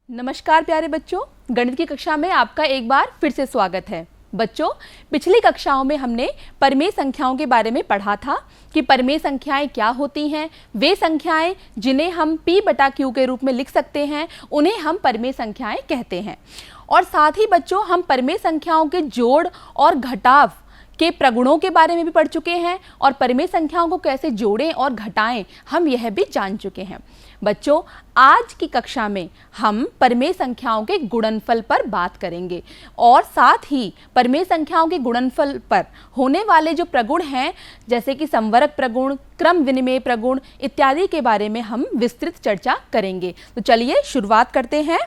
नमस्कार प्यारे बच्चों, गणित की कक्षा में आपका एक बार फिर से स्वागत है। बच्चों, पिछली कक्षाओं में हमने परिमेय संख्याओं के बारे में पढ़ा था कि परिमेय संख्याएं क्या होती हैं। वे संख्याएं जिन्हें हम P/Q के रूप में लिख सकते हैं उन्हें हम परिमेय संख्याएं कहते हैं। और साथ ही बच्चों, हम परिमेय संख्याओं के जोड़ और घटाव के प्रगुणों के बारे में भी पढ़ चुके हैं और परिमेय संख्याओं को कैसे जोड़ें और घटाएं हम यह भी जान चुके हैं। बच्चों, आज की कक्षा में हम परिमेय संख्याओं के गुणनफल पर बात करेंगे और साथ ही परिमेय संख्याओं के गुणनफल पर होने वाले जो प्रगुण हैं, जैसे कि संवरक प्रगुण, क्रम विनिमेय प्रगुण इत्यादि के बारे में हम विस्तृत चर्चा करेंगे। तो चलिए शुरुआत करते हैं।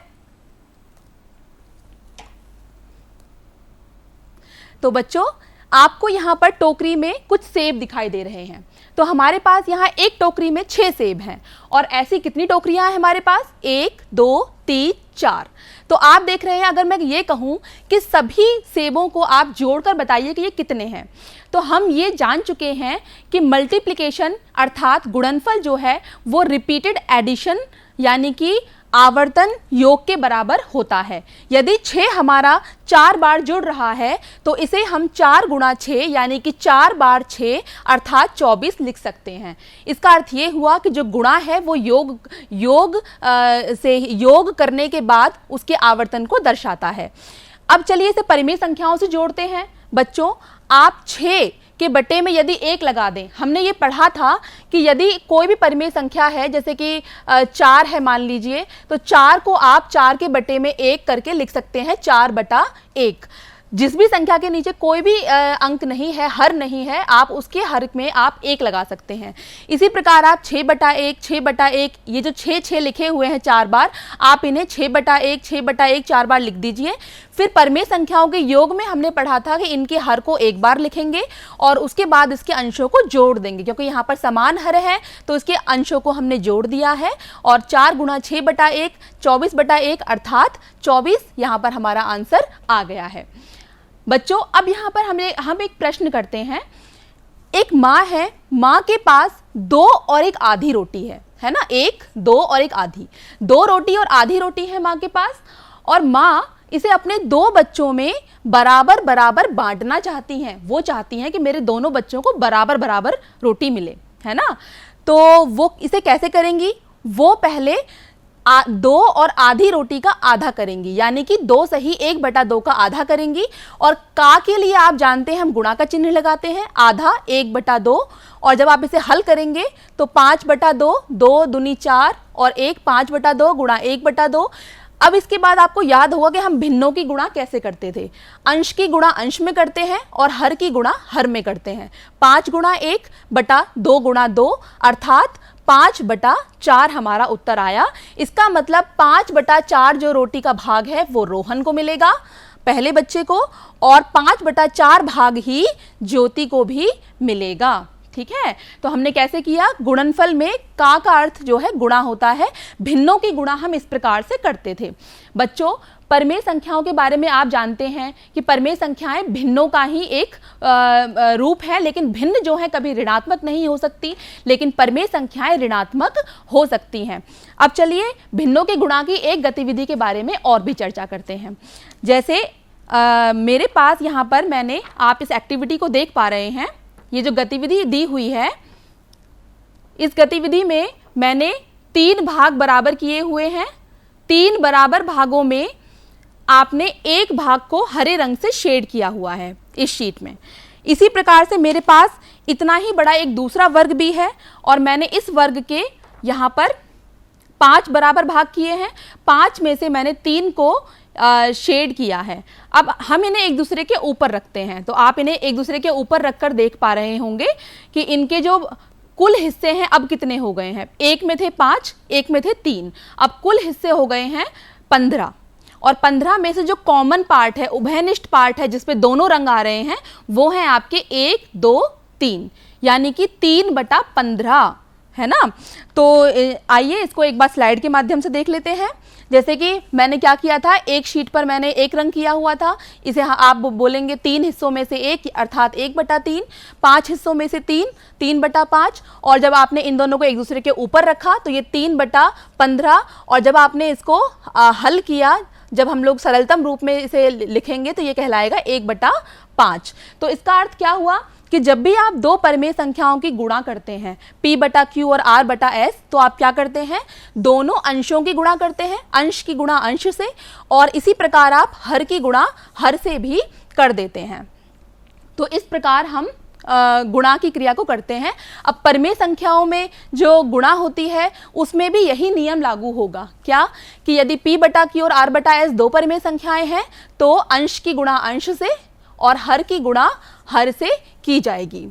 तो बच्चों, आपको यहाँ पर टोकरी में कुछ सेब दिखाई दे रहे हैं। तो हमारे पास यहाँ एक टोकरी में 6 सेब हैं और ऐसी कितनी टोकरियां हैं हमारे पास? 1, 2, 3, 4। तो आप देख रहे हैं, अगर मैं ये कहूँ कि सभी सेबों को आप जोड़कर बताइए कि ये कितने हैं, तो हम ये जान चुके हैं कि मल्टीप्लिकेशन अर्थात गुणनफल जो है वो रिपीटेड एडिशन यानी कि आवर्तन योग के बराबर होता है। यदि 6 हमारा 4 बार जुड़ रहा है तो इसे हम 4 गुणा 6 यानी कि 4 बार 6 अर्थात 24 लिख सकते हैं। इसका अर्थ ये हुआ कि जो गुणा है वो योग करने के बाद उसके आवर्तन को दर्शाता है। अब चलिए इसे परिमेय संख्याओं से जोड़ते हैं। बच्चों, आप 6 के बटे में यदि 1 लगा दें, हमने ये पढ़ा था कि यदि कोई भी परिमेय संख्या है, जैसे कि 4 है मान लीजिए, तो 4 को आप 4 के बटे में 1 करके लिख सकते हैं 4/1। जिस भी संख्या के नीचे कोई भी अंक नहीं है, हर नहीं है, आप उसके हर में आप 1 लगा सकते हैं। इसी प्रकार आप 6/1, 6/1, ये जो 6 लिखे हुए हैं 4 बार, आप इन्हें 6/1, 6/1 4 बार लिख दीजिए। फिर परिमेय संख्याओं के योग में हमने पढ़ा था कि इनके हर को 1 बार लिखेंगे और उसके बाद इसके अंशों को जोड़ देंगे, क्योंकि यहाँ पर समान हर है तो इसके अंशों को हमने जोड़ दिया है और 4 गुणा 6/1 24/1 अर्थात 24 यहाँ पर हमारा आंसर आ गया है। बच्चों, अब यहाँ पर हम एक प्रश्न करते हैं। एक माँ है, माँ के पास 2 और 1 आधी रोटी है ना, 1, 2 और 1 आधी, 2 रोटी और आधी रोटी है माँ के पास और माँ इसे अपने 2 बच्चों में बराबर बराबर बांटना चाहती हैं। वो चाहती हैं कि मेरे दोनों बच्चों को बराबर बराबर रोटी मिले, है ना। तो वो इसे कैसे करेंगी? वो पहले 2 और आधी रोटी का आधा करेंगी, यानी कि 2 सही 1/2 का आधा करेंगी। और का के लिए आप जानते हैं हम गुणा का चिन्ह लगाते हैं, आधा 1/2। और जब आप इसे हल करेंगे तो 5/2, 2 दूनी 4 और 1 5/2 गुणा 1/2। अब इसके बाद आपको याद होगा कि हम भिन्नों की गुणा कैसे करते थे। अंश की गुणा अंश में करते हैं और हर की गुणा हर में करते हैं। 5 गुणा 1 बटा 2 गुणा 2 अर्थात 5/4 हमारा उत्तर आया। इसका मतलब 5/4 जो रोटी का भाग है वो रोहन को मिलेगा, पहले बच्चे को, और 5/4 भाग ही ज्योति को भी मिलेगा। ठीक है, तो हमने कैसे किया? गुणनफल में का अर्थ जो है गुणा होता है, भिन्नों की गुणा हम इस प्रकार से करते थे। बच्चों, परिमेय संख्याओं के बारे में आप जानते हैं कि परिमेय संख्याएं भिन्नों का ही एक रूप है, लेकिन भिन्न जो है कभी ऋणात्मक नहीं हो सकती, लेकिन परिमेय संख्याएं ऋणात्मक हो सकती हैं। अब चलिए भिन्नों के गुणा की एक गतिविधि के बारे में और भी चर्चा करते हैं। जैसे मेरे पास यहाँ पर मैंने, आप इस एक्टिविटी को देख पा रहे हैं, ये जो गतिविधि दी हुई है, इस गतिविधि में मैंने 3 भाग बराबर किए हुए हैं। 3 बराबर भागों में आपने एक भाग को हरे रंग से शेड किया हुआ है इस शीट में। इसी प्रकार से मेरे पास इतना ही बड़ा एक दूसरा वर्ग भी है और मैंने इस वर्ग के यहाँ पर 5 बराबर भाग किए हैं। 5 में से मैंने 3 को शेड किया है। अब हम इन्हें एक दूसरे के ऊपर रखते हैं, तो आप इन्हें एक दूसरे के ऊपर रखकर देख पा रहे होंगे कि इनके जो कुल हिस्से हैं अब कितने हो गए हैं। एक में थे 5, एक में थे 3, अब कुल हिस्से हो गए हैं 15। और 15 में से जो कॉमन पार्ट है, उभयनिष्ठ पार्ट है, जिसपे दोनों रंग आ रहे हैं, वो है आपके 1, 2, 3, यानी कि 3/15। है ना। तो आइए इसको एक बार स्लाइड के माध्यम से देख लेते हैं। जैसे कि मैंने क्या किया था, एक शीट पर मैंने एक रंग किया हुआ था, इसे आप बोलेंगे 3 हिस्सों में से 1 अर्थात 1/3, 5 हिस्सों में से 3, 3/5, और जब आपने इन दोनों को एक दूसरे के ऊपर रखा तो ये 3/15, और जब आपने इसको हल किया, जब हम लोग सरलतम रूप में इसे लिखेंगे तो ये कहलाएगा 1/5। तो इसका अर्थ क्या हुआ कि जब भी आप दो परिमेय संख्याओं की गुणा करते हैं p/q और r/s, तो आप क्या करते हैं, दोनों अंशों की गुणा करते हैं, अंश की गुणा अंश से, और इसी प्रकार आप हर की गुणा हर से भी कर देते हैं। तो इस प्रकार हम गुणा की क्रिया को करते हैं। अब परिमेय संख्याओं में जो गुणा होती है उसमें भी यही नियम लागू होगा, क्या कि यदि p/q और r/s दो परिमेय संख्याएं हैं तो अंश की गुणा अंश से और हर की गुणा हर से की जाएगी।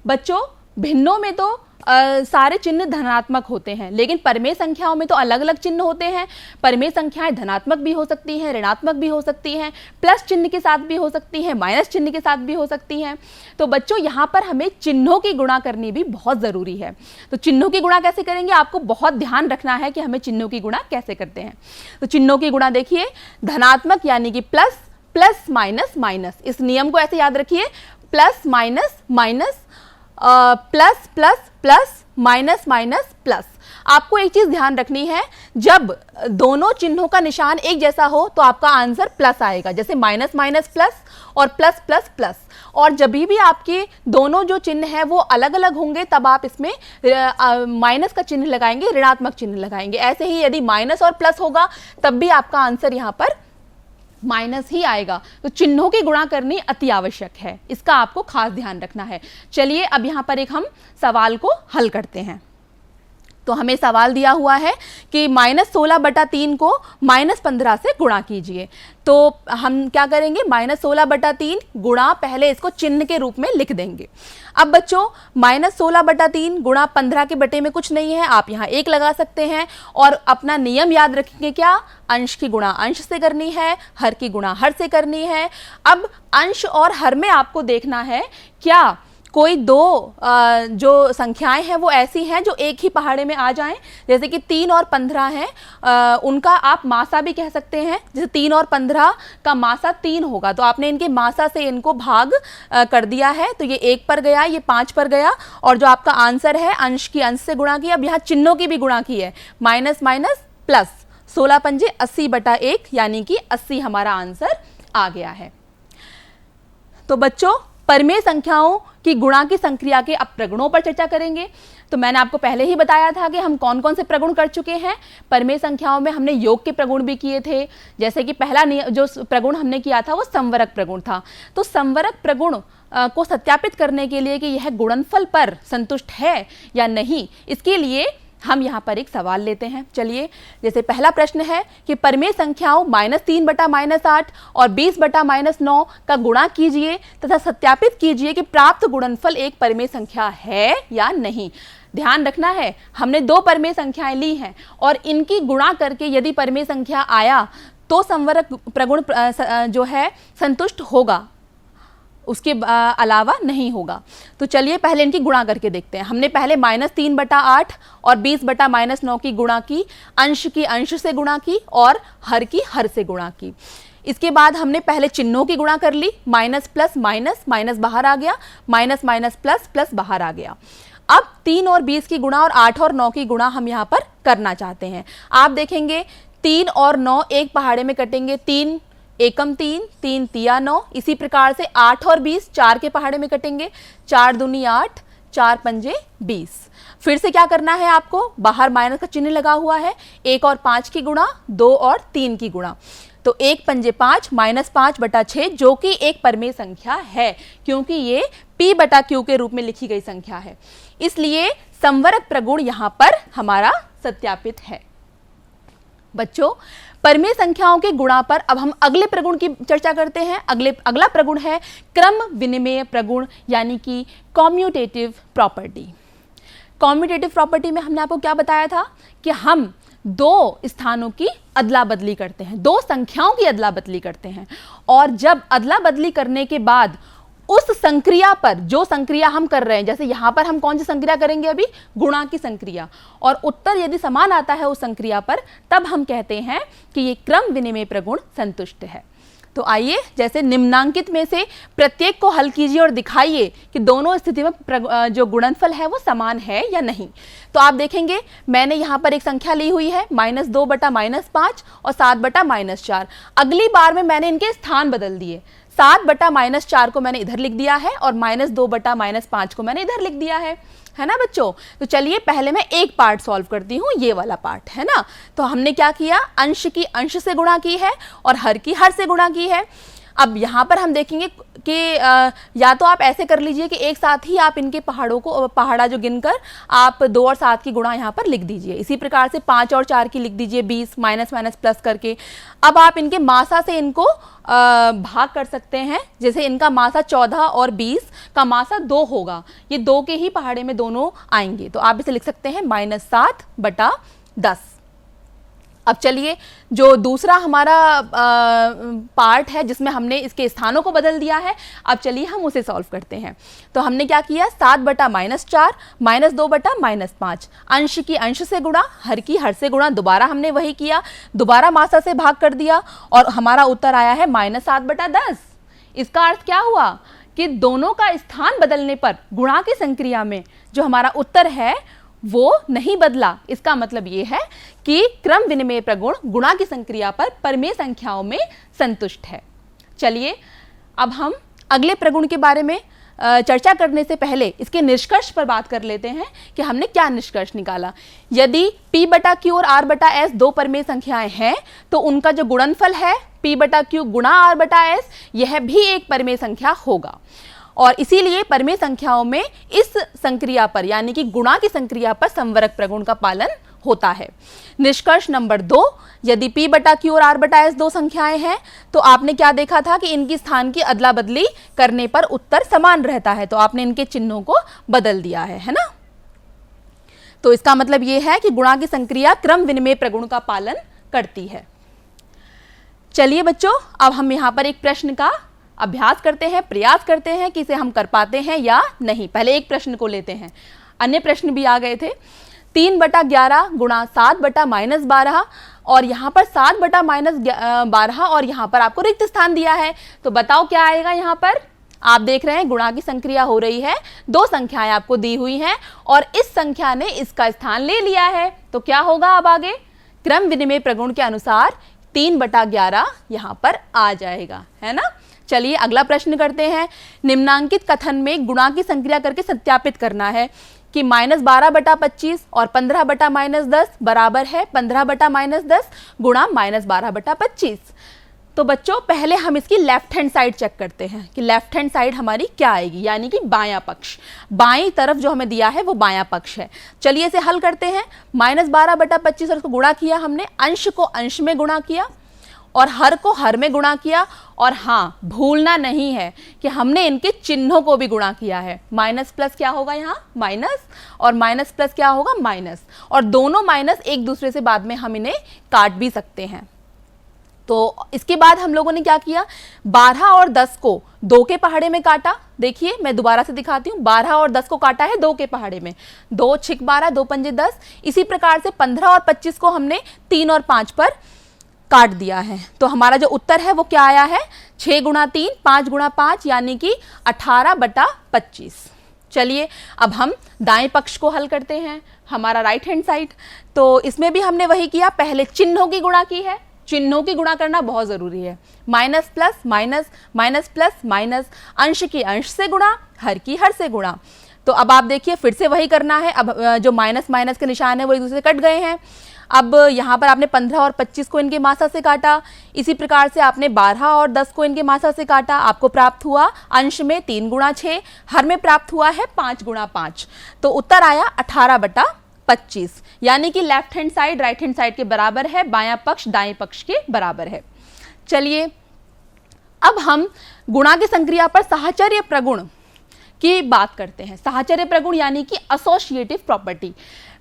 बच्चों, भिन्नों में तो सारे चिन्ह धनात्मक होते हैं, लेकिन परिमेय संख्याओं में तो अलग अलग चिन्ह होते हैं। परिमेय संख्याएं धनात्मक भी हो सकती हैं, ऋणात्मक भी हो सकती हैं, प्लस चिन्ह के साथ भी हो सकती हैं, माइनस चिन्ह के साथ भी हो सकती हैं। तो बच्चों, यहाँ पर हमें चिन्हों की गुणा करनी भी बहुत ज़रूरी है। तो चिन्हों की गुणा कैसे करेंगे, आपको बहुत ध्यान रखना है कि हमें चिन्हों की गुणा कैसे करते हैं। तो चिन्हों की गुणा देखिए, धनात्मक यानी कि प्लस, प्लस माइनस माइनस, इस नियम को ऐसे याद रखिए, plus minus minus, plus plus plus, minus minus plus. आपको एक चीज ध्यान रखनी है, जब दोनों चिन्हों का निशान एक जैसा हो तो आपका आंसर प्लस आएगा, जैसे माइनस माइनस प्लस और प्लस प्लस प्लस। और जब भी आपके दोनों जो चिन्ह हैं वो अलग अलग होंगे तब आप इसमें माइनस का चिन्ह लगाएंगे, ऋणात्मक चिन्ह लगाएंगे। ऐसे ही यदि माइनस और प्लस होगा तब भी आपका आंसर यहाँ पर माइनस ही आएगा। तो चिन्हों की गुणा करनी अति आवश्यक है, इसका आपको खास ध्यान रखना है। चलिए अब यहाँ पर एक हम सवाल को हल करते हैं। तो हमें सवाल दिया हुआ है कि -16/3 को -15 से गुणा कीजिए। तो हम क्या करेंगे, -16/3 गुणा, पहले इसको चिन्ह के रूप में लिख देंगे। अब बच्चों, -16/3 गुणा 15 के बटे में कुछ नहीं है, आप यहाँ 1 लगा सकते हैं और अपना नियम याद रखेंगे, क्या, अंश की गुणा अंश से करनी है, हर की गुणा हर से करनी है। अब अंश और हर में आपको देखना है क्या कोई दो जो संख्याएं हैं वो ऐसी हैं जो एक ही पहाड़े में आ जाएं, जैसे कि 3 और 15 हैं, उनका आप मासा भी कह सकते हैं। जैसे 3 और 15 का मासा 3 होगा, तो आपने इनके मासा से इनको भाग कर दिया है, तो ये 1 पर गया, ये 5 पर गया, और जो आपका आंसर है अंश की अंश से गुणा की। अब यहाँ चिन्हों की भी गुणा की है, माइनस माइनस प्लस, 16 पंजे 80/1 यानी कि 80 हमारा आंसर आ गया है। तो बच्चों, परिमेय संख्याओं की गुणा की संक्रिया के अब प्रगुणों पर चर्चा करेंगे। तो मैंने आपको पहले ही बताया था कि हम कौन कौन से प्रगुण कर चुके हैं। परिमेय संख्याओं में हमने योग के प्रगुण भी किए थे, जैसे कि पहला जो प्रगुण हमने किया था वो संवरक प्रगुण था। तो संवरक प्रगुण को सत्यापित करने के लिए कि यह गुणनफल पर संतुष्ट है या नहीं, इसके लिए हम यहाँ पर एक सवाल लेते हैं। चलिए, जैसे पहला प्रश्न है कि परिमेय संख्याओं -3/-8 और 20/-9 का गुणा कीजिए तथा सत्यापित कीजिए कि प्राप्त गुणनफल एक परिमेय संख्या है या नहीं। ध्यान रखना है, हमने दो परिमेय संख्याएं ली हैं और इनकी गुणा करके यदि परिमेय संख्या आया तो संवरक प्रगुण जो है संतुष्ट होगा, उसके अलावा नहीं होगा। तो चलिए पहले इनकी गुणा करके देखते हैं। हमने पहले -3/8 और 20/-9 की गुणा की, अंश की अंश से गुणा की और हर की हर से गुणा की। इसके बाद हमने पहले चिन्हों की गुणा कर ली, माइनस प्लस माइनस, माइनस बाहर आ गया, माइनस माइनस प्लस, प्लस बाहर आ गया। अब 3 और 20 की गुणा और 8 और 9 की गुणा हम यहाँ पर करना चाहते हैं। आप देखेंगे 3 और 9 एक पहाड़े में कटेंगे, 3 एकम 3, 3 तिया 9। इसी प्रकार से 8 और 20 4 के पहाड़े में कटेंगे, 4 दूनी 8, 4 पंजे 20। फिर से क्या करना है आपको, बाहर माइनस का चिन्ह लगा हुआ है, 1 और 5 की गुणा, 2 और 3 की गुणा। तो 1 पंजे 5, -5/6 जो कि एक परिमेय संख्या है, क्योंकि ये p/q के रूप में लिखी गई संख्या है, इसलिए संवरक प्रगुण यहाँ पर हमारा सत्यापित है। बच्चों, परिमेय संख्याओं के गुणा पर अब हम अगले प्रगुण की चर्चा करते हैं। अगला प्रगुण है क्रम विनिमेय प्रगुण, यानी कि कॉम्यूटेटिव प्रॉपर्टी। कॉम्यूटेटिव प्रॉपर्टी में हमने आपको क्या बताया था कि हम दो स्थानों की अदला बदली करते हैं, दो संख्याओं की अदला बदली करते हैं, और जब अदला बदली करने के बाद उस संक्रिया पर, जो संक्रिया हम कर रहे हैं, जैसे यहां पर हम कौन सी संक्रिया करेंगे अभी, गुणा की संक्रिया, और उत्तर यदि समान आता है उस संक्रिया पर, तब हम कहते हैं कि ये क्रम विनिमय प्रगुण संतुष्ट है। तो आइए, जैसे निम्नांकित में से प्रत्येक को हल कीजिए और दिखाइए कि दोनों स्थिति में जो गुणनफल है वो समान है या नहीं। तो आप देखेंगे मैंने यहाँ पर एक संख्या ली हुई है -2 बटा -5 और 7 बटा -4। अगली बार में मैंने इनके स्थान बदल दिए, 7 बटा -4 को मैंने इधर लिख दिया है और -2 बटा -5 को मैंने इधर लिख दिया है ना बच्चों। तो चलिए पहले मैं एक पार्ट सॉल्व करती हूँ, ये वाला पार्ट है ना। तो हमने क्या किया, अंश की अंश से गुणा की है और हर की हर से गुणा की है। अब यहाँ पर हम देखेंगे कि या तो आप ऐसे कर लीजिए कि एक साथ ही आप इनके पहाड़ा जो गिनकर आप 2 और 7 की गुणा यहाँ पर लिख दीजिए। इसी प्रकार से 5 और 4 की लिख दीजिए 20 माइनस माइनस प्लस करके। अब आप इनके मासा से इनको भाग कर सकते हैं। जैसे इनका मासा 14 और 20 का मासा 2 होगा, ये 2 के ही पहाड़े में दोनों आएंगे, तो आप इसे लिख सकते हैं -7 बटा 10। अब चलिए जो दूसरा हमारा पार्ट है जिसमें हमने इसके स्थानों को बदल दिया है, अब चलिए हम उसे सॉल्व करते हैं। तो हमने क्या किया, 7 बटा -4 -2 बटा -5, अंश की अंश से गुणा, हर की हर से गुणा, दोबारा हमने वही किया, दोबारा मासा से भाग कर दिया और हमारा उत्तर आया है -7 बटा 10। इसका अर्थ क्या हुआ कि दोनों का स्थान बदलने पर गुणा की संक्रिया में जो हमारा उत्तर है वो नहीं बदला। इसका मतलब ये है कि क्रम विनिमय प्रगुण गुणा की संक्रिया पर परिमेय संख्याओं में संतुष्ट है। चलिए अब हम अगले प्रगुण के बारे में चर्चा करने से पहले इसके निष्कर्ष पर बात कर लेते हैं कि हमने क्या निष्कर्ष निकाला। यदि P बटा Q और R बटा S दो परिमेय संख्याएं हैं तो उनका जो गुणनफल है P बटा Q गुणा R बटा S, यह भी एक परिमेय संख्या होगा और इसीलिए परिमेय संख्याओं में इस संक्रिया पर यानी कि गुणा की संक्रिया पर संवरक प्रगुण का पालन होता है। निष्कर्ष नंबर 2, यदि P बटा Q और R बटा S दो संख्याएं हैं तो आपने क्या देखा था कि इनकी स्थान की अदला बदली करने पर उत्तर समान रहता है, तो आपने इनके चिन्हों को बदल दिया है ना। तो इसका मतलब यह है कि गुणा की संक्रिया क्रम विनिमय प्रगुण का पालन करती है। चलिए बच्चों, अब हम यहाँ पर एक प्रश्न का अभ्यास करते हैं, प्रयास करते हैं कि इसे हम कर पाते हैं या नहीं। पहले एक प्रश्न को लेते हैं, अन्य प्रश्न भी आ गए थे। 3 बटा 11 गुणा 7 बटा -12 और यहाँ पर 7 बटा -12 और यहाँ पर आपको रिक्त स्थान दिया है, तो बताओ क्या आएगा। यहाँ पर आप देख रहे हैं गुणा की संक्रिया हो रही है, दो संख्याएं आपको दी हुई हैं और इस संख्या ने इसका स्थान ले लिया है, तो क्या होगा अब आगे, क्रम विनिमय प्रगुण के अनुसार 3 बटा 11 यहाँ पर आ जाएगा, है ना। चलिए अगला प्रश्न करते हैं। निम्नांकित कथन में गुणा की संक्रिया करके सत्यापित करना है कि -12 बटा 25 और 15 बटा -10 बराबर है 15 बटा -10 गुणा -12 बटा 25। तो बच्चों पहले हम इसकी लेफ्ट हैंड साइड चेक करते हैं कि लेफ्ट हैंड साइड हमारी क्या आएगी, यानी कि बायां पक्ष, बाईं तरफ जो हमें दिया है वो बायां पक्ष है। चलिए इसे हल करते हैं। -12 बटा 25 और उसको गुणा किया हमने, अंश को अंश में गुणा किया और हर को हर में गुणा किया, और हाँ भूलना नहीं है कि हमने इनके चिन्हों को भी गुणा किया है। माइनस प्लस क्या होगा यहाँ, माइनस, और माइनस प्लस क्या होगा, माइनस, और दोनों माइनस एक दूसरे से बाद में हम इन्हें काट भी सकते हैं। तो इसके बाद हम लोगों ने क्या किया, 12 और 10 को 2 के पहाड़े में काटा। देखिए मैं दोबारा से दिखाती हूँ, 12 और 10 को काटा है 2 के पहाड़े में, 2 छिक 12 2 पंजे 10। इसी प्रकार से 15 और 25 को हमने 3 और 5 पर काट दिया है। तो हमारा जो उत्तर है वो क्या आया है, 6 गुणा 3 5 गुणा 5 यानी कि 18 बटा 25। चलिए अब हम दाएं पक्ष को हल करते हैं, हमारा राइट हैंड साइड। तो इसमें भी हमने वही किया, पहले चिन्हों की गुणा की है, चिन्हों की गुणा करना बहुत जरूरी है। Minus plus minus, minus plus minus, अंश की अंश से गुणा, हर की हर से गुणा। तो अब आप देखिए फिर से वही करना है। अब जो माइनस माइनस के निशान है वो एक दूसरे से कट गए हैं। अब यहाँ पर आपने 15 और 25 को इनके मासा से काटा, इसी प्रकार से आपने 12 और 10 को इनके मासा से काटा, आपको प्राप्त हुआ अंश में 3 गुणा 6, हर में प्राप्त हुआ है 5 गुणा 5। तो उत्तर आया 18 बटा 25, यानी कि left hand side right hand side के बराबर है, बायां पक्ष दाएं पक्ष के बराबर है। चलिए अब हम गुणा की संक्रिया पर साहचर्य प्रगुण की बात करते हैं। साहचर्य प्रगुण यानी कि एसोसिएटिव प्रॉपर्टी।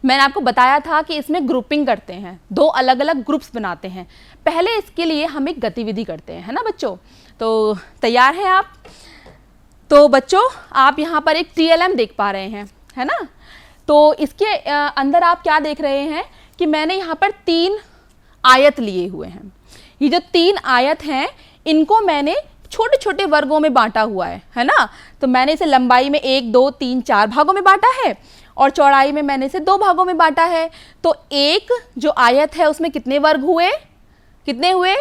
मैंने आपको बताया था कि इसमें ग्रुपिंग करते हैं, दो अलग अलग ग्रुप्स बनाते हैं। पहले इसके लिए हम एक गतिविधि करते हैं, है ना बच्चों। तो तैयार हैं आप? तो बच्चों आप यहाँ पर एक TLM देख पा रहे हैं, है ना। तो इसके अंदर आप क्या देख रहे हैं कि मैंने यहाँ पर 3 आयत लिए हुए हैं। ये जो 3 आयत हैं इनको मैंने छोटे छोटे वर्गों में बांटा हुआ है ना। तो मैंने इसे लंबाई में 1 2 3 4 भागों में बांटा है और चौड़ाई में मैंने इसे 2 भागों में बांटा है। तो एक जो आयत है उसमें कितने वर्ग हुए, कितने हुए,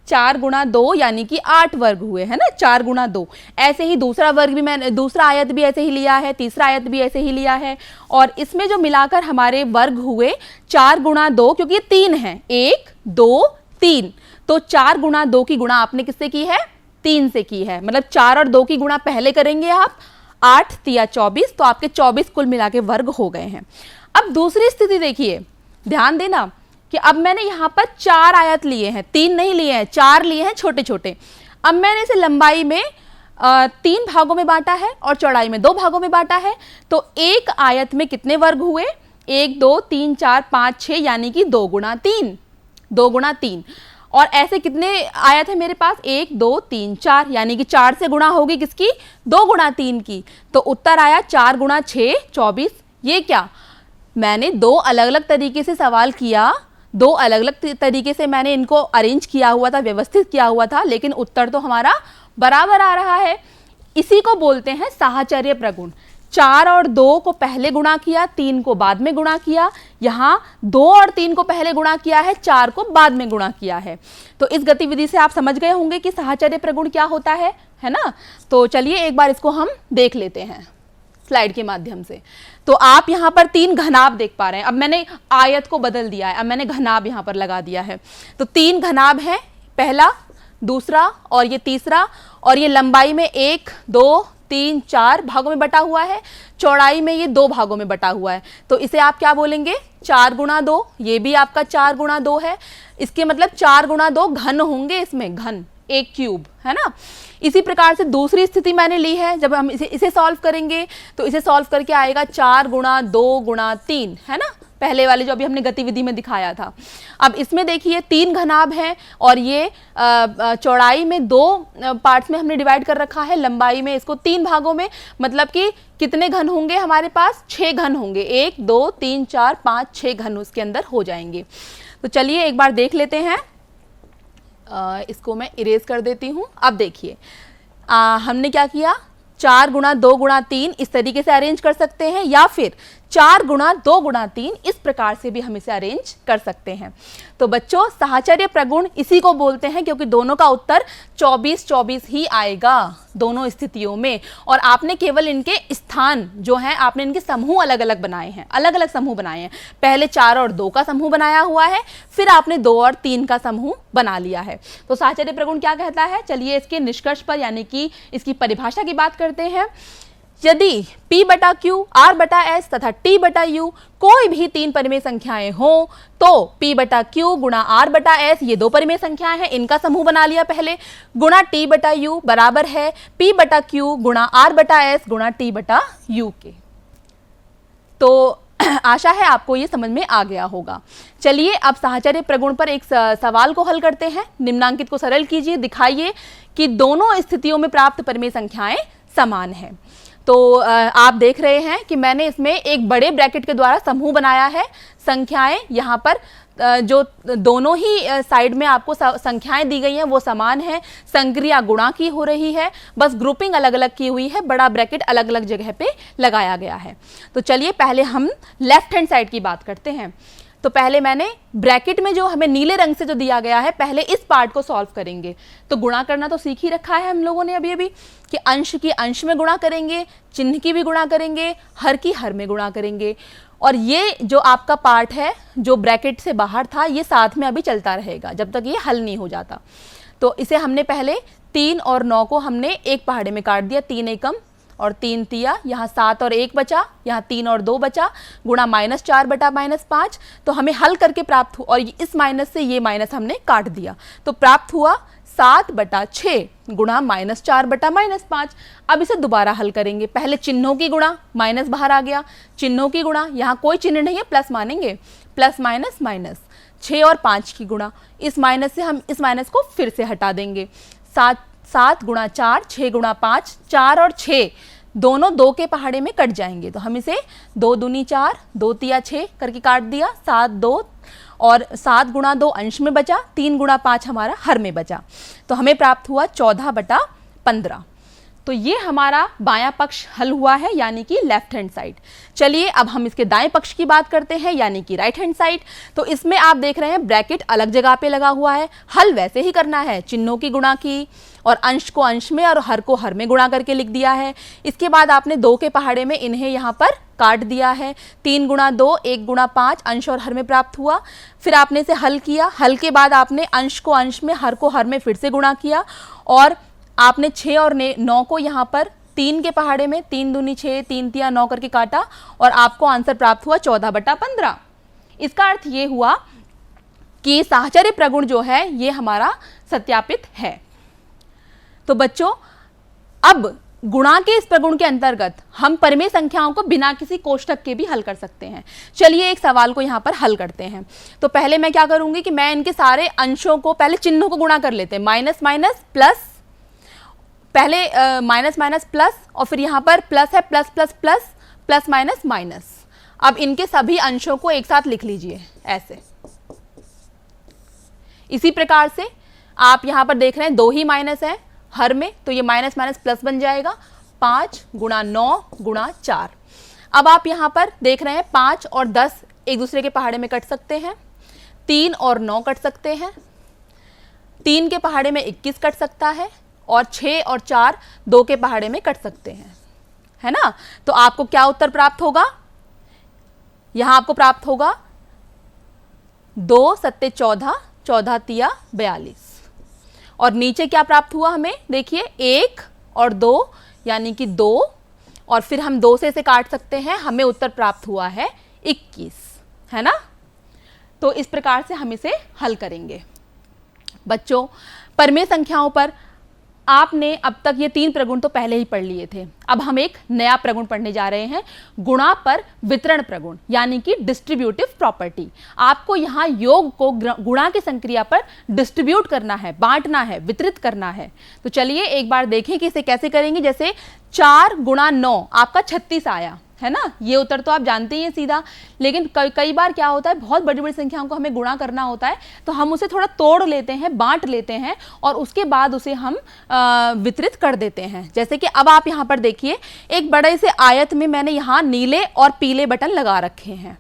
4 गुणा 2 यानी कि 8 वर्ग हुए, है ना, 4 गुणा 2। ऐसे ही दूसरा वर्ग भी मैंने, दूसरा आयत भी ऐसे ही लिया है, तीसरा आयत भी ऐसे ही लिया है और इसमें जो मिलाकर हमारे वर्ग हुए 4 गुणा 2, क्योंकि ये 3 है, 1 2 3, तो 4 गुणा 2 की गुणा आपने किससे की है, 3 से की है। मतलब 4 और 2 की गुणा पहले करेंगे आप, 8 3 24, तो आपके 24 कुल मिला के वर्ग हो गए हैं। अब दूसरी स्थिति देखिए, ध्यान देना कि अब मैंने यहाँ पर 4 आयत लिए हैं, 3 नहीं लिए हैं, 4 लिए हैं छोटे छोटे। अब मैंने इसे लंबाई में 3 भागों में बांटा है और चौड़ाई में 2 भागों में बांटा है। तो एक आयत में कितने वर्ग हुए, 1 2 3 4 5 6 यानी कि 2 गुणा 3, 2 गुणा 3। और ऐसे कितने आयत है मेरे पास, 1 2 3 4, यानी कि 4 से गुणा होगी किसकी, 2 गुणा 3 की। तो उत्तर आया 4 गुणा 6 24। ये क्या, मैंने 2 अलग अलग तरीके से सवाल किया, 2 अलग अलग तरीके से मैंने इनको अरेंज किया हुआ था, व्यवस्थित किया हुआ था, लेकिन उत्तर तो हमारा बराबर आ रहा है। इसी को बोलते हैं साहचर्य प्रगुण। 4 और 2 को पहले गुणा किया, 3 को बाद में गुणा किया। यहाँ 2 और 3 को पहले गुणा किया है, 4 को बाद में गुणा किया है। तो इस गतिविधि से आप समझ गए होंगे कि साहचर्य प्रगुण क्या होता है ना। तो चलिए एक बार इसको हम देख लेते हैं स्लाइड के माध्यम से। तो आप यहाँ पर 3 घनाभ देख पा रहे हैं। अब मैंने आयत को बदल दिया है, अब मैंने घनाभ यहाँ पर लगा दिया है। तो 3 घनाभ हैं, पहला, दूसरा और ये तीसरा, और ये लंबाई में 1 2 3 4 भागों में बटा हुआ है, चौड़ाई में ये 2 भागों में बटा हुआ है। तो इसे आप क्या बोलेंगे, 4 गुणा 2। ये भी आपका 4 गुणा 2 है। इसके मतलब 4 गुणा 2 घन होंगे, इसमें घन, एक क्यूब, है ना। इसी प्रकार से दूसरी स्थिति मैंने ली है। जब हम इसे सॉल्व करेंगे तो इसे सॉल्व करके आएगा 4 गुणा 2 गुणा 3, है ना, पहले वाले जो अभी हमने गतिविधि में दिखाया था। अब इसमें देखिए 3 घनाभ हैं और ये चौड़ाई में 2 पार्ट्स में हमने डिवाइड कर रखा है, लंबाई में इसको 3 भागों में। मतलब कि कितने घन होंगे हमारे पास, 6 घन होंगे, 1 2 3 4 5 6 घन उसके अंदर हो जाएंगे। तो चलिए एक बार देख लेते हैं। इसको मैं इरेज कर देती हूँ। अब देखिए हमने क्या किया, 4 गुणा 2 गुणा 3 इस तरीके से अरेंज कर सकते हैं, या फिर 4 गुणा 2 गुणा 3 इस प्रकार से भी हम इसे अरेंज कर सकते हैं। तो बच्चों साहचर्य प्रगुण इसी को बोलते हैं, क्योंकि दोनों का उत्तर 24-24 ही आएगा दोनों स्थितियों में। और आपने केवल इनके स्थान जो हैं, आपने इनके समूह अलग अलग बनाए हैं, अलग अलग समूह बनाए हैं। पहले 4 और 2 का समूह बनाया हुआ है, फिर आपने 2 और 3 का समूह बना लिया है। तो साहचर्य प्रगुण क्या कहता है, चलिए इसके निष्कर्ष पर यानी कि इसकी परिभाषा की बात करते हैं। यदि P बटा Q, R बटा S तथा T बटा U कोई भी 3 परिमेय संख्याएं हो, तो P बटा Q गुणा R बटा S, ये 2 परिमेय संख्याएं हैं, इनका समूह बना लिया पहले, गुणा T बटा U बराबर है P बटा Q गुणा R बटा S गुणा T बटा U के। तो आशा है आपको ये समझ में आ गया होगा। चलिए अब साहचर्य प्रगुण पर एक सवाल को हल करते हैं। निम्नांकित को सरल कीजिए, दिखाइए कि दोनों स्थितियों में प्राप्त परिमेय संख्याएं समान हैं। तो आप देख रहे हैं कि मैंने इसमें एक बड़े ब्रैकेट के द्वारा समूह बनाया है। संख्याएं यहाँ पर जो दोनों ही साइड में आपको संख्याएं दी गई हैं वो समान है, संक्रिया गुणा की हो रही है, बस ग्रुपिंग अलग अलग की हुई है, बड़ा ब्रैकेट अलग अलग जगह पे लगाया गया है। तो चलिए पहले हम लेफ्ट हैंड साइड की बात करते हैं। तो पहले मैंने ब्रैकेट में जो हमें नीले रंग से जो दिया गया है, पहले इस पार्ट को सॉल्व करेंगे। तो गुणा करना तो सीख ही रखा है हम लोगों ने अभी कि अंश की अंश में गुणा करेंगे, चिन्ह की भी गुणा करेंगे, हर की हर में गुणा करेंगे। और ये जो आपका पार्ट है जो ब्रैकेट से बाहर था, ये साथ में अभी चलता रहेगा जब तक ये हल नहीं हो जाता। तो इसे हमने पहले 3 और 9 को हमने एक पहाड़े में काट दिया, 3 एकम और 3 तिया, यहाँ 7 और 1 बचा, यहाँ 3 और 2 बचा, गुणा -4 बटा -5। तो हमें हल करके प्राप्त हुआ, और इस माइनस से ये माइनस हमने काट दिया, तो प्राप्त हुआ 7 बटा 6 गुणा -4 बटा -5। अब इसे दोबारा हल करेंगे, पहले चिन्हों की गुणा, माइनस बाहर आ गया, चिन्हों की गुणा, यहाँ कोई चिन्ह नहीं है, प्लस मानेंगे, प्लस माइनस माइनस, 6 और 5 की गुणा, इस माइनस से हम इस माइनस को फिर से हटा देंगे, 7 7 गुणा 4, 6 गुणा 5, 4 और 6 दोनों 2 के पहाड़े में कट जाएंगे। तो हम इसे 2 दूनी 4, 2 तिया 6 करके काट दिया। 7 2 और 7 गुणा 2 अंश में बचा, 3 गुणा 5 हमारा हर में बचा। तो हमें प्राप्त हुआ 14/15। तो ये हमारा बायां पक्ष हल हुआ है, यानी कि लेफ्ट हैंड साइड। चलिए अब हम इसके दाएं पक्ष की बात करते हैं, यानी कि राइट हैंड साइड। तो इसमें आप देख रहे हैं ब्रैकेट अलग जगह पे लगा हुआ है। हल वैसे ही करना है, चिन्हों की गुणा की और अंश को अंश में और हर को हर में गुणा करके लिख दिया है। इसके बाद आपने 2 के पहाड़े में इन्हें यहाँ पर काट दिया है। 3 गुणा 2, 1 गुणा 5 अंश और हर में प्राप्त हुआ। फिर आपने इसे हल किया। हल के बाद आपने अंश को अंश में, हर को हर में फिर से गुणा किया और आपने 6 और 9 को यहाँ पर 3 के पहाड़े में 3 दूनी 6, 3 तिया 9 करके काटा और आपको आंसर प्राप्त हुआ 14/15। इसका अर्थ ये हुआ कि साहचर्य प्रगुण जो है ये हमारा सत्यापित है। तो बच्चों, अब गुणा के इस प्रगुण के अंतर्गत हम परिमेय संख्याओं को बिना किसी कोष्ठक के भी हल कर सकते हैं। चलिए एक सवाल को यहाँ पर हल करते हैं। तो पहले मैं क्या करूंगी कि मैं इनके सारे अंशों को, पहले चिन्हों को गुणा कर लेते हैं। माइनस माइनस प्लस, पहले माइनस माइनस प्लस और फिर यहाँ पर प्लस है, plus plus plus, plus minus minus. अब इनके सभी अंशों को एक साथ लिख लीजिए ऐसे। इसी प्रकार से आप यहाँ पर देख रहे हैं 2 ही माइनस है हर में, तो ये माइनस माइनस प्लस बन जाएगा। 5 गुणा 9 गुणा 4। अब आप यहाँ पर देख रहे हैं 5 और 10 एक दूसरे के पहाड़े में कट सकते हैं। 3 और 9 कट सकते हैं। 3 के पहाड़े में 21 कट सकता है और 6 और 4 2 के पहाड़े में कट सकते हैं, है ना। तो आपको क्या उत्तर प्राप्त होगा? यहां आपको प्राप्त होगा 2 सत्ते 14, 14 तिया 42। और नीचे क्या प्राप्त हुआ हमें? देखिए 1 और 2 यानी कि 2 और फिर हम 2 से इसे काट सकते हैं। हमें उत्तर प्राप्त हुआ है 21, है ना। तो इस प्रकार से हम इसे हल करेंगे। बच्चों, परिमेय संख्याओं पर आपने अब तक ये 3 प्रगुण तो पहले ही पढ़ लिए थे। अब हम एक नया प्रगुण पढ़ने जा रहे हैं, गुणा पर वितरण प्रगुण, यानी कि डिस्ट्रीब्यूटिव प्रॉपर्टी। आपको यहाँ योग को गुणा की संक्रिया पर डिस्ट्रीब्यूट करना है, बांटना है, वितरित करना है। तो चलिए एक बार देखें कि इसे कैसे करेंगे। जैसे 4 गुणा 9 आपका 36 आया, है ना। ये उत्तर तो आप जानते ही हैं सीधा। लेकिन कई बार क्या होता है, बहुत बड़ी बड़ी संख्याओं को हमें गुणा करना होता है, तो हम उसे थोड़ा तोड़ लेते हैं, बांट लेते हैं और उसके बाद उसे हम वितरित कर देते हैं। जैसे कि अब आप यहाँ पर देखिए, एक बड़े से आयत में मैंने यहाँ नीले और पीले बटन लगा रखे हैं।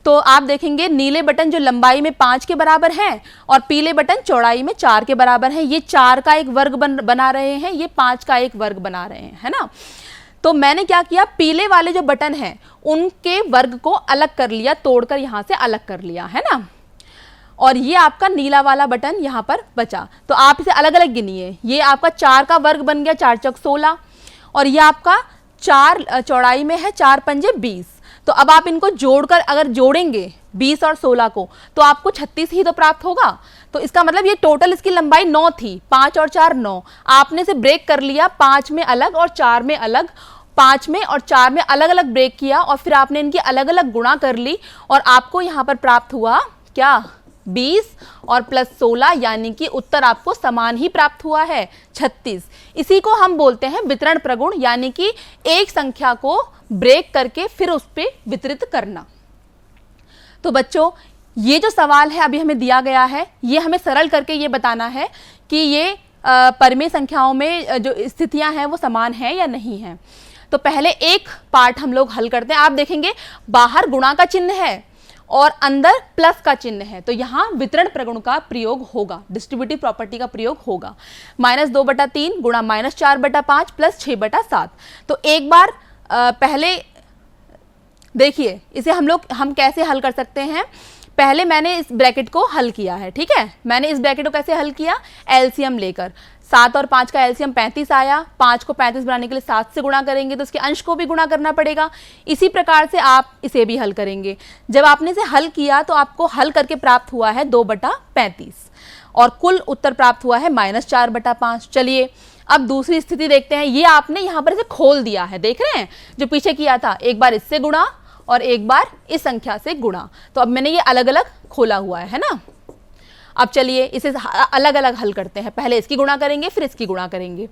तो आप देखेंगे नीले बटन जो लंबाई में 5 के बराबर हैं और पीले बटन चौड़ाई में 4 के बराबर हैं। ये 4 का एक वर्ग बना रहे हैं, ये 5 का एक वर्ग बना रहे हैं, है ना। तो मैंने क्या किया, पीले वाले जो बटन हैं उनके वर्ग को अलग कर लिया, तोड़कर यहां से अलग कर लिया, है ना। और ये आपका नीला वाला बटन यहां पर बचा। तो आप इसे अलग अलग गिनिए। ये आपका 4 का वर्ग बन गया, 4 चौक 16 और ये आपका 4 चौड़ाई में है, 4 पंजे 20। तो अब आप इनको जोड़कर अगर जोड़ेंगे 20 और 16 को तो आपको 36 ही तो प्राप्त होगा। तो इसका मतलब ये टोटल इसकी लंबाई 9 थी। 5 और 4 9, आपने इसे ब्रेक कर लिया, 5 में अलग और 4 में अलग, 5 में और 4 में अलग अलग ब्रेक किया और फिर आपने इनकी अलग अलग गुणा कर ली और आपको यहाँ पर प्राप्त हुआ क्या, 20 और प्लस 16, यानी कि उत्तर आपको समान ही प्राप्त हुआ है, 36। इसी को हम बोलते हैं वितरण प्रगुण, यानी कि एक संख्या को ब्रेक करके फिर उस पर वितरित करना। तो बच्चों, ये जो सवाल है अभी हमें दिया गया है, ये हमें सरल करके ये बताना है कि ये परिमेय संख्याओं में जो स्थितियां हैं वो समान हैं या नहीं हैं। तो पहले एक पार्ट हम लोग हल करते हैं। आप देखेंगे बाहर गुणा का चिन्ह है और अंदर प्लस का चिन्ह है, तो यहाँ वितरण प्रगुण का प्रयोग होगा, डिस्ट्रीब्यूटिव प्रॉपर्टी का प्रयोग होगा। -2/3 गुणा -4/5 प्लस 6/7। तो एक बार पहले देखिए इसे हम कैसे हल कर सकते हैं। पहले मैंने इस ब्रैकेट को हल किया है, ठीक है। मैंने इस ब्रैकेट को कैसे हल किया, एलसीएम लेकर। 7 और 5 का एलसीएम 35 आया। 5 को 35 बनाने के लिए 7 से गुणा करेंगे तो उसके अंश को भी गुणा करना पड़ेगा। इसी प्रकार से आप इसे भी हल करेंगे। जब आपने इसे हल किया तो आपको हल करके प्राप्त हुआ है 2/35 और कुल उत्तर प्राप्त हुआ है -4/5। चलिए अब दूसरी स्थिति देखते हैं। ये आपने यहाँ पर इसे खोल दिया है, देख रहे हैं, जो पीछे किया था, एक बार इससे गुणा और एक बार इस संख्या से गुणा। तो अब मैंने ये अलग अलग खोला हुआ है ना। अब चलिए इसे अलग अलग हल करते हैं, पहले इसकी गुणा करेंगे फिर इसकी गुणा करेंगे।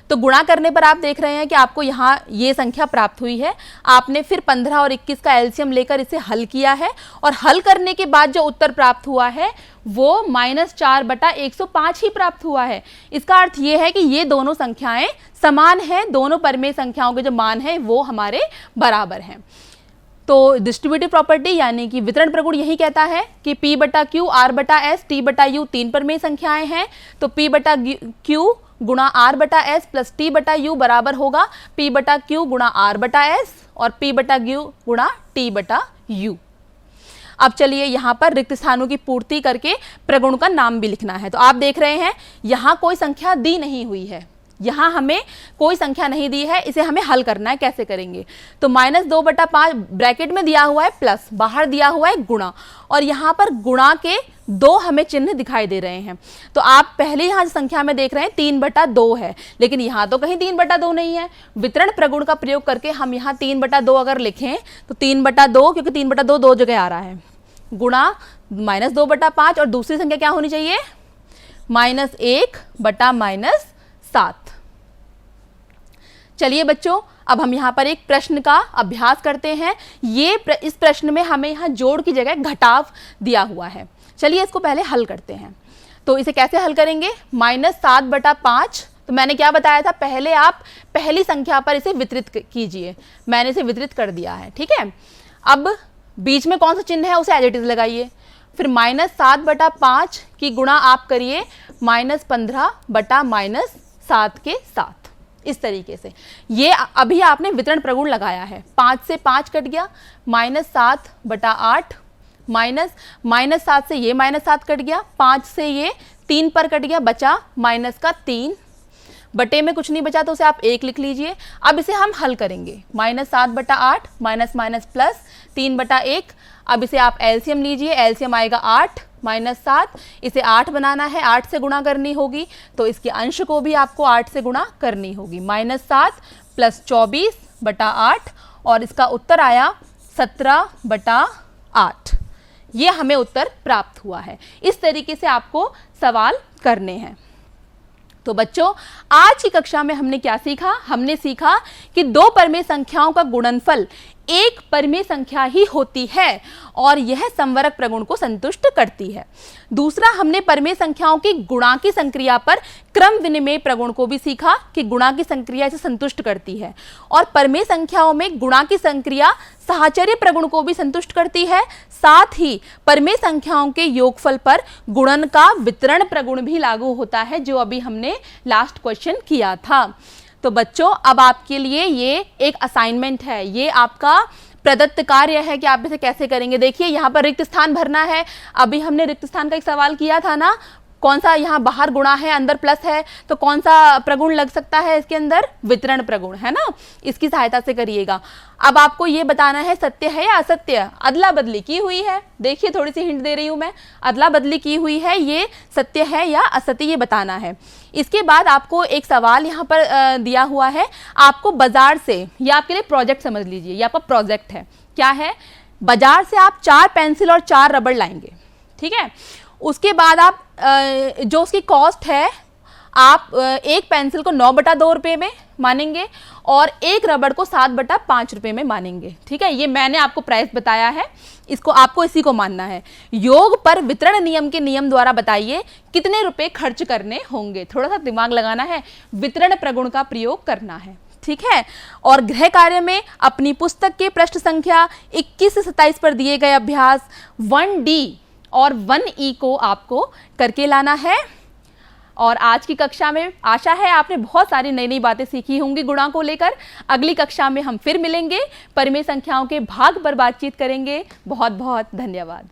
तो गुणा करने पर आप देख रहे हैं कि आपको यहाँ ये संख्या प्राप्त हुई है। आपने फिर 15 और 21 का एलसीएम लेकर इसे हल किया है और हल करने के बाद जो उत्तर प्राप्त हुआ है वो -4/105 ही प्राप्त हुआ है। इसका अर्थ ये है कि ये दोनों संख्याएं समान हैं, दोनों परिमेय संख्याओं के जो मान हैं वो हमारे बराबर हैं। तो डिस्ट्रीब्यूटिव प्रॉपर्टी यानी कि वितरण प्रगुण यही कहता है कि P/Q R/S T/U 3 परिमेय संख्याएं हैं, तो P/Q गुणा R/S प्लस T/U बराबर होगा P/Q गुणा R/S और P/Q गुणा T/U। अब चलिए यहाँ पर रिक्त स्थानों की पूर्ति करके प्रगुण का नाम भी लिखना है। तो आप देख रहे हैं यहाँ कोई संख्या दी नहीं हुई है, यहाँ हमें कोई संख्या नहीं दी है, इसे हमें हल करना है। कैसे करेंगे? तो -2/5 ब्रैकेट में दिया हुआ है प्लस, बाहर दिया हुआ है गुणा, और यहाँ पर गुणा के 2 हमें चिन्ह दिखाई दे रहे हैं। तो आप पहले यहाँ संख्या में देख रहे हैं 3/2 है, लेकिन यहाँ तो कहीं 3/2 नहीं है। वितरण प्रगुण का प्रयोग करके हम यहाँ 3/2 अगर लिखें तो 3/2, क्योंकि 3/2 दो जगह आ रहा है, गुणा -2/5 और दूसरी संख्या क्या होनी चाहिए? -1/-7। चलिए बच्चों, अब हम यहाँ पर एक प्रश्न का अभ्यास करते हैं। इस प्रश्न में हमें यहाँ जोड़ की जगह घटाव दिया हुआ है। चलिए इसको पहले हल करते हैं। तो इसे कैसे हल करेंगे? -7/5, तो मैंने क्या बताया था, पहले आप पहली संख्या पर इसे वितरित कीजिए। मैंने इसे वितरित कर दिया है, ठीक है। अब बीच में कौन सा चिन्ह है उसे एज इट इज लगाइए। फिर -7/5 की गुणा आप करिए -15/-7 के साथ, इस तरीके से। ये अभी आपने वितरण प्रगुण लगाया है। 5 से 5 कट गया, -7/8, -7 से ये -7 कट गया, 5 से ये 3 पर कट गया, बचा -3, बटे में कुछ नहीं बचा तो उसे आप 1 लिख लीजिए। अब इसे हम हल करेंगे। -7/8 माइनस प्लस 3/1। अब इसे आप एलसीएम लीजिए, एलसीएम आएगा 8 -7, इसे 8 बनाना है, 8 से गुणा करनी होगी, तो इसके अंश को भी आपको 8 से गुणा करनी होगी। -7 प्लस 24/8 और इसका उत्तर आया 17/8। ये हमें उत्तर प्राप्त हुआ है। इस तरीके से आपको सवाल करने हैं। तो बच्चों, आज की कक्षा में हमने क्या सीखा? हमने सीखा कि 2 परिमेय संख्याओं का गुणनफल एक परिमेय संख्या ही होती है और यह संवरक प्रगुण को संतुष्ट करती है। दूसरा, हमने परिमेय संख्याओं की गुणा की संक्रिया पर क्रम विनिमेय प्रगुण को भी सीखा कि गुणा की संक्रिया इसे संतुष्ट करती है, और परिमेय संख्याओं में गुणा की संक्रिया साहचर्य प्रगुण को भी संतुष्ट करती है। साथ ही परिमेय संख्याओं के योगफल पर गुणन का वितरण प्रगुण भी लागू होता है, जो अभी हमने लास्ट क्वेश्चन किया था। तो बच्चों, अब आपके लिए ये एक असाइनमेंट है, ये आपका प्रदत्त कार्य है कि आप इसे कैसे करेंगे। देखिए यहाँ पर रिक्त स्थान भरना है। अभी हमने रिक्त स्थान का एक सवाल किया था ना, कौन सा यहाँ बाहर गुणा है अंदर प्लस है, तो कौन सा प्रगुण लग सकता है इसके अंदर? वितरण प्रगुण, है ना। इसकी सहायता से करिएगा। अब आपको ये बताना है सत्य है या असत्य। अदला बदली की हुई है, देखिए थोड़ी सी हिंट दे रही हूँ मैं, अदला बदली की हुई है, ये सत्य है या असत्य ये बताना है। इसके बाद आपको एक सवाल यहाँ पर दिया हुआ है, आपको बाजार से, ये आपके लिए प्रोजेक्ट समझ लीजिए, ये आपका प्रोजेक्ट है। क्या है? बाजार से आप 4 पेंसिल और 4 रबड़ लाएंगे, ठीक है। उसके बाद आप जो उसकी कॉस्ट है, आप एक पेंसिल को 9/2 रुपये में मानेंगे और एक रबड़ को 7/5 रुपये में मानेंगे, ठीक है। ये मैंने आपको प्राइस बताया है, इसको आपको इसी को मानना है। योग पर वितरण नियम के नियम द्वारा बताइए कितने रुपए खर्च करने होंगे। थोड़ा सा दिमाग लगाना है, वितरण प्रगुण का प्रयोग करना है, ठीक है। और गृह कार्य में अपनी पुस्तक के पृष्ठ संख्या 21 से 27 पर दिए गए अभ्यास 1D और 1E को आपको करके लाना है। और आज की कक्षा में आशा है आपने बहुत सारी नई नई बातें सीखी होंगी गुणा को लेकर। अगली कक्षा में हम फिर मिलेंगे, परिमेय संख्याओं के भाग पर बातचीत करेंगे। बहुत बहुत धन्यवाद।